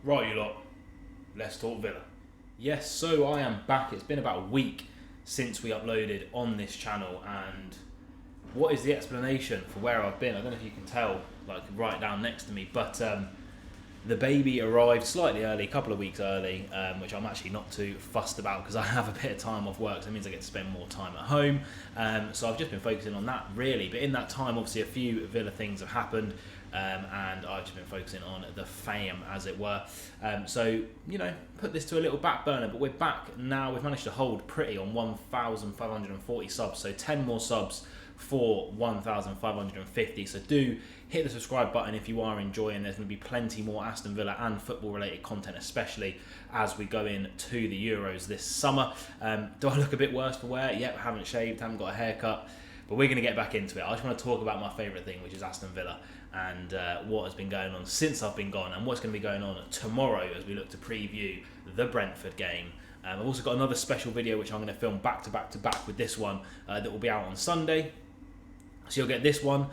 Right, you lot, let's talk Villa. Yes, so I am back. It's been about a week since we uploaded on this channel, and what is the explanation for where I've been? I don't know if you can tell, like right down next to me, but the baby arrived slightly early, a couple of weeks early, which I'm actually not too fussed about because I have a bit of time off work, so it means I get to spend more time at home. So I've just been focusing on that really, but in that time obviously a few Villa things have happened, and I've just been focusing on the fame, as it were. So, you know, put this to a little back burner, but we're back now. We've managed to hold pretty on 1,540 subs, so 10 more subs for 1,550. So do hit the subscribe button if you are enjoying. There's going to be plenty more Aston Villa and football related content, especially as we go into the Euros this summer. Do I look a bit worse for wear? Yep, haven't shaved, haven't got a haircut, but we're going to get back into it. I just want to talk about my favourite thing, which is Aston Villa, and what has been going on since I've been gone, and what's going to be going on tomorrow as we look to preview the Brentford game. I've also got another special video which I'm going to film back to back with this one that will be out on Sunday. So you'll get this one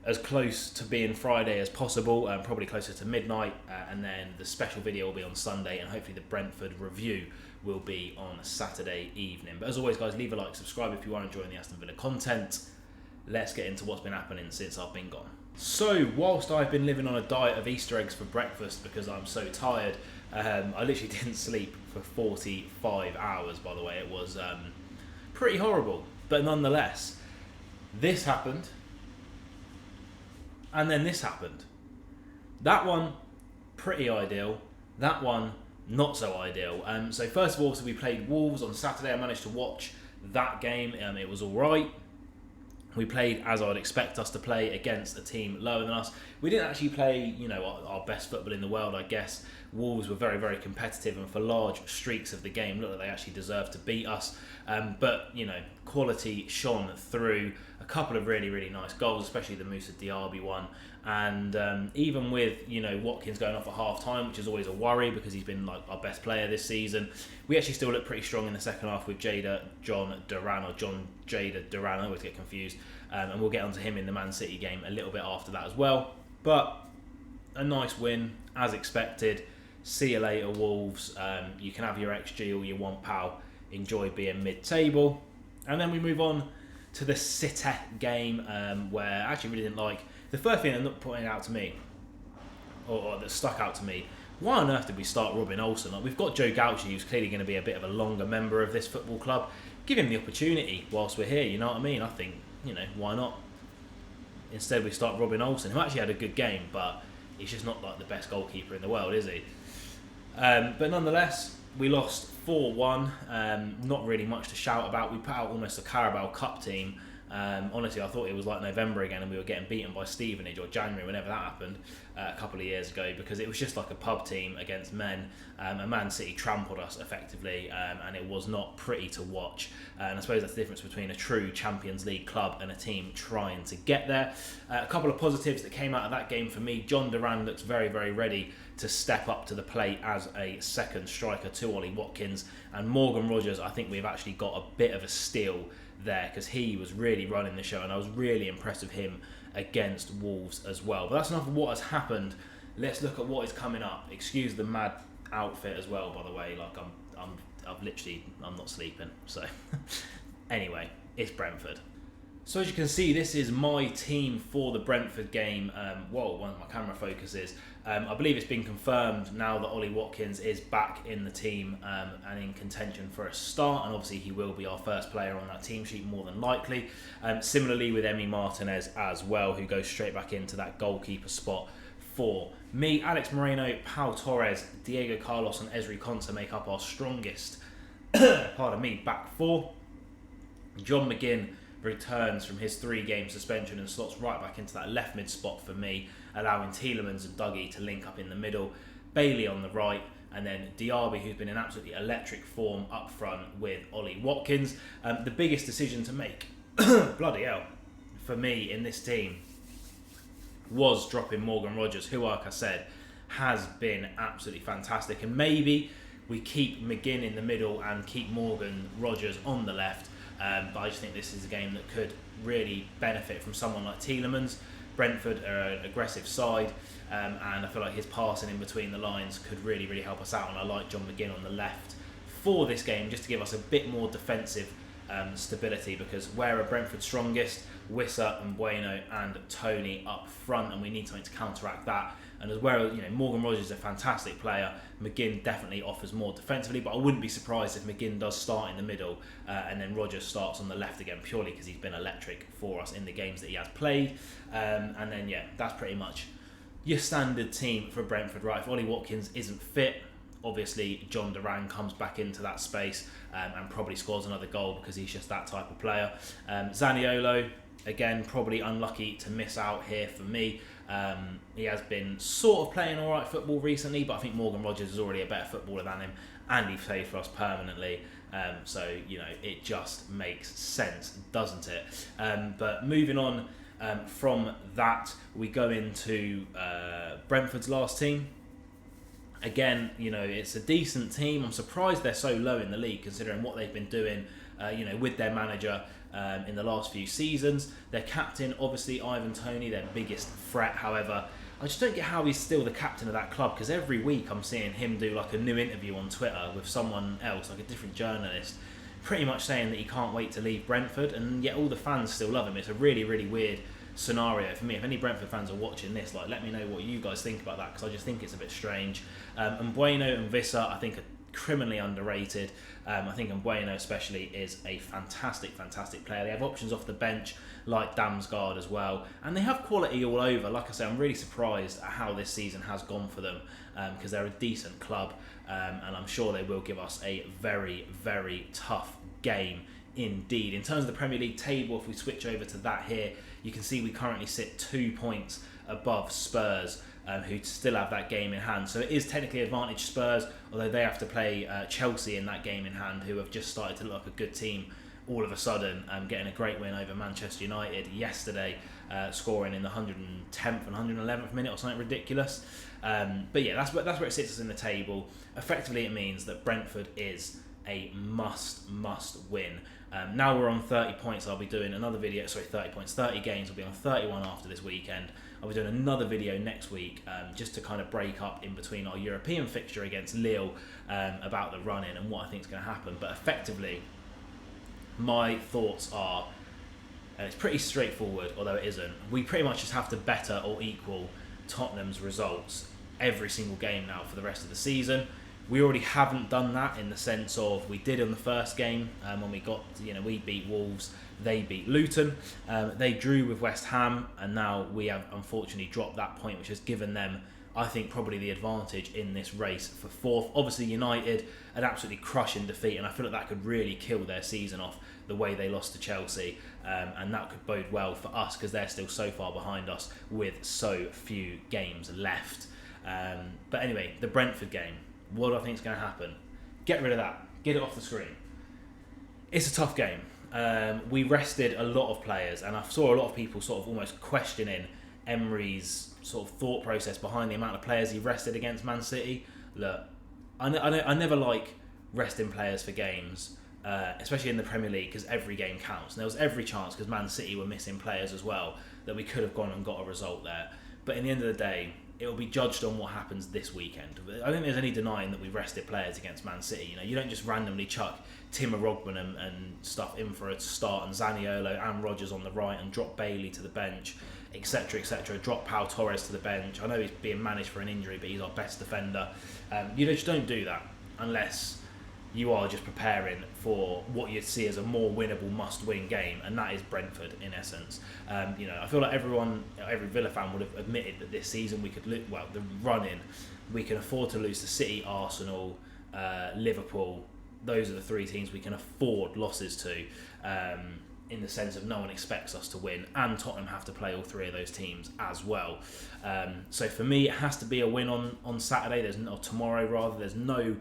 as close to being Friday as possible, probably closer to midnight, and then the special video will be on Sunday, and hopefully the Brentford review will be on Saturday evening. But as always, guys, leave a like, subscribe if you are enjoying the Aston Villa content. Let's get into what's been happening since I've been gone. So, whilst I've been living on a diet of Easter eggs for breakfast because I'm so tired, I literally didn't sleep for 45 hours, by the way. It was pretty horrible, but nonetheless, this happened, and then this happened. That one, pretty ideal. That one, not so ideal. So first of all, so we played Wolves on Saturday. I managed to watch that game. It was all right. We played as I'd expect us to play, against a team lower than us. We didn't actually play, you know, our best football in the world, I guess. Wolves were very, very competitive, and for large streaks of the game, looked like they actually deserved to beat us. But, you know, quality shone through. A couple of really, really nice goals, especially the Moussa Diaby one. And even with, you know, Watkins going off at half-time, which is always a worry because he's been like our best player this season, we actually still look pretty strong in the second half with John Duran, I always get confused. And we'll get onto him in the Man City game a little bit after that as well. But a nice win, as expected. See you later, Wolves. You can have your XG all you want, pal. Enjoy being mid-table. And then we move on to the City game, where I actually really didn't like. The first thing that pointed out to me, or that stuck out to me, why on earth did we start Robin Olsen? Like, we've got Joe Gauchi, who's clearly going to be a bit of a longer member of this football club. Give him the opportunity whilst we're here, you know what I mean? I think, you know, why not? Instead we start Robin Olsen, who actually had a good game, but he's just not like the best goalkeeper in the world, is he? But nonetheless, we lost 4-1. Not really much to shout about. We put out almost a Carabao Cup team. Honestly, I thought it was like November again and we were getting beaten by Stevenage, or January, whenever that happened, a couple of years ago, because it was just like a pub team against men. And Man City trampled us effectively, and it was not pretty to watch. And I suppose that's the difference between a true Champions League club and a team trying to get there. A couple of positives that came out of that game for me. John Duran looks very, very ready to step up to the plate as a second striker to Ollie Watkins. And Morgan Rogers, I think we've actually got a bit of a steal there, because he was really running the show, and I was really impressed with him against Wolves as well. But that's enough of what has happened. Let's look at what is coming up. Excuse the mad outfit as well, by the way. Like I'm not sleeping. So anyway, it's Brentford. So as you can see, this is my team for the Brentford game. One of my camera focuses. I believe it's been confirmed now that Ollie Watkins is back in the team and in contention for a start, and obviously he will be our first player on that team sheet more than likely. Similarly with Emi Martinez as well, who goes straight back into that goalkeeper spot for me. Alex Moreno, Pau Torres, Diego Carlos and Ezri Konsa make up our strongest back four. John McGinn returns from his 3-game suspension and slots right back into that left mid spot for me, allowing Tielemans and Dougie to link up in the middle, Bailey on the right, and then Diaby, who's been in absolutely electric form up front with Ollie Watkins. The biggest decision to make, bloody hell, for me in this team was dropping Morgan Rogers, who, like I said, has been absolutely fantastic. And maybe we keep McGinn in the middle and keep Morgan Rogers on the left. But I just think this is a game that could really benefit from someone like Tielemans. Brentford are an aggressive side. and I feel like his passing in between the lines could really, really help us out. And I like John McGinn on the left for this game, just to give us a bit more defensive stability, because where are Brentford strongest? Wissa and Bueno and Tony up front, and we need something to counteract that. And as well, Morgan Rogers is a fantastic player. McGinn definitely offers more defensively, but I wouldn't be surprised if McGinn does start in the middle and then Rogers starts on the left again, purely because he's been electric for us in the games that he has played. And then, that's pretty much your standard team for Brentford, right? If Ollie Watkins isn't fit, obviously John Duran comes back into that space and probably scores another goal, because he's just that type of player. Zaniolo, again, probably unlucky to miss out here for me. He has been sort of playing alright football recently, but I think Morgan Rogers is already a better footballer than him, and he played for us permanently. So it just makes sense, doesn't it? But moving on from that, we go into Brentford's last team. Again, it's a decent team. I'm surprised they're so low in the league, considering what they've been doing, with their manager in the last few seasons. Their captain, obviously, Ivan Toney, their biggest threat. However, I just don't get how he's still the captain of that club, because every week I'm seeing him do like a new interview on Twitter with someone else, like a different journalist, pretty much saying that he can't wait to leave Brentford, and yet all the fans still love him. It's a really, really weird scenario for me. If any Brentford fans are watching this, let me know what you guys think about that, because I just think it's a bit strange. And Bueno and Wissa, I think, are criminally underrated. I think Bueno especially is a fantastic player. They have options off the bench like Damsgaard as well, and they have quality all over. Like I say, I'm really surprised at how this season has gone for them, because they're a decent club, and I'm sure they will give us a very, very tough game indeed. In terms of the Premier League table, if we switch over to that here, you can see we currently sit 2 points above Spurs, who still have that game in hand. So it is technically advantage Spurs, although they have to play Chelsea in that game in hand, who have just started to look like a good team all of a sudden, getting a great win over Manchester United yesterday, scoring in the 110th and 111th minute or something ridiculous. But that's where it sits us in the table. Effectively, it means that Brentford is a must win. Now we're on 30 points. I'll be doing another video, 30 points, 30 games. I'll be on 31 after this weekend. I'll be doing another video next week, just to kind of break up in between our European fixture against Lille, about the run-in and what I think is going to happen. But effectively, my thoughts are, and it's pretty straightforward, although it isn't, we pretty much just have to better or equal Tottenham's results every single game now for the rest of the season. We already haven't done that, in the sense of we did in the first game, when we got, we beat Wolves, they beat Luton, they drew with West Ham, and now we have unfortunately dropped that point, which has given them, I think, probably the advantage in this race for fourth. Obviously, United, an absolutely crushing defeat, and I feel like that could really kill their season off, the way they lost to Chelsea, and that could bode well for us, because they're still so far behind us with so few games left. But anyway, the Brentford game. What do I think is going to happen? Get rid of that. Get it off the screen. It's a tough game. We rested a lot of players, and I saw a lot of people sort of almost questioning Emery's sort of thought process behind the amount of players he rested against Man City. Look, I never like resting players for games, especially in the Premier League, because every game counts. And there was every chance, because Man City were missing players as well, that we could have gone and got a result there. But in the end of the day, it will be judged on what happens this weekend. I don't think there's any denying that we've rested players against Man City. You don't just randomly chuck Timo Rogman and stuff in for a start, and Zaniolo and Rogers on the right, and drop Bailey to the bench, etc., etc. Drop Pau Torres to the bench. I know he's being managed for an injury, but he's our best defender. You just don't do that unless you are just preparing for what you'd see as a more winnable must-win game, and that is Brentford in essence. I feel like every Villa fan would have admitted that this season we could the run-in, we can afford to lose to City, Arsenal, Liverpool. Those are the three teams we can afford losses to, in the sense of no one expects us to win, and Tottenham have to play all three of those teams as well. So for me, it has to be a win on Saturday. Tomorrow rather. There's no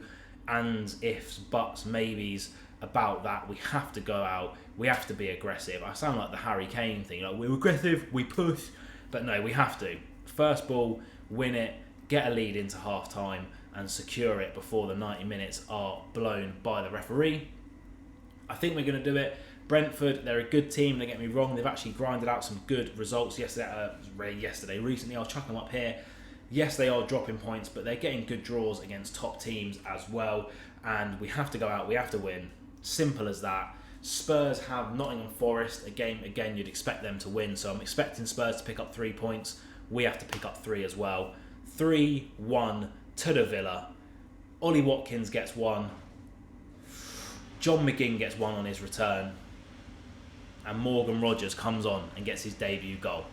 ands, ifs, buts, maybes about that. We have to go out. We have to be aggressive. I sound like the Harry Kane thing, like we're aggressive, we push, but no, we have to. First ball, win it, get a lead into half time, and secure it before the 90 minutes are blown by the referee. I think we're going to do it. Brentford, they're a good team, don't get me wrong. They've actually grinded out some good results recently. I'll chuck them up here. Yes, they are dropping points, but they're getting good draws against top teams as well. And we have to go out, we have to win. Simple as that. Spurs have Nottingham Forest, a game, again, you'd expect them to win. So I'm expecting Spurs to pick up 3 points. We have to pick up 3 as well. 3-1 to the Villa. Ollie Watkins gets 1. John McGinn gets 1 on his return. And Morgan Rogers comes on and gets his debut goal.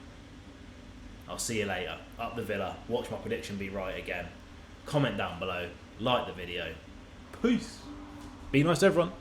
I'll see you later. Up the Villa. Watch my prediction be right again. Comment down below. Like the video. Peace. Be nice to everyone.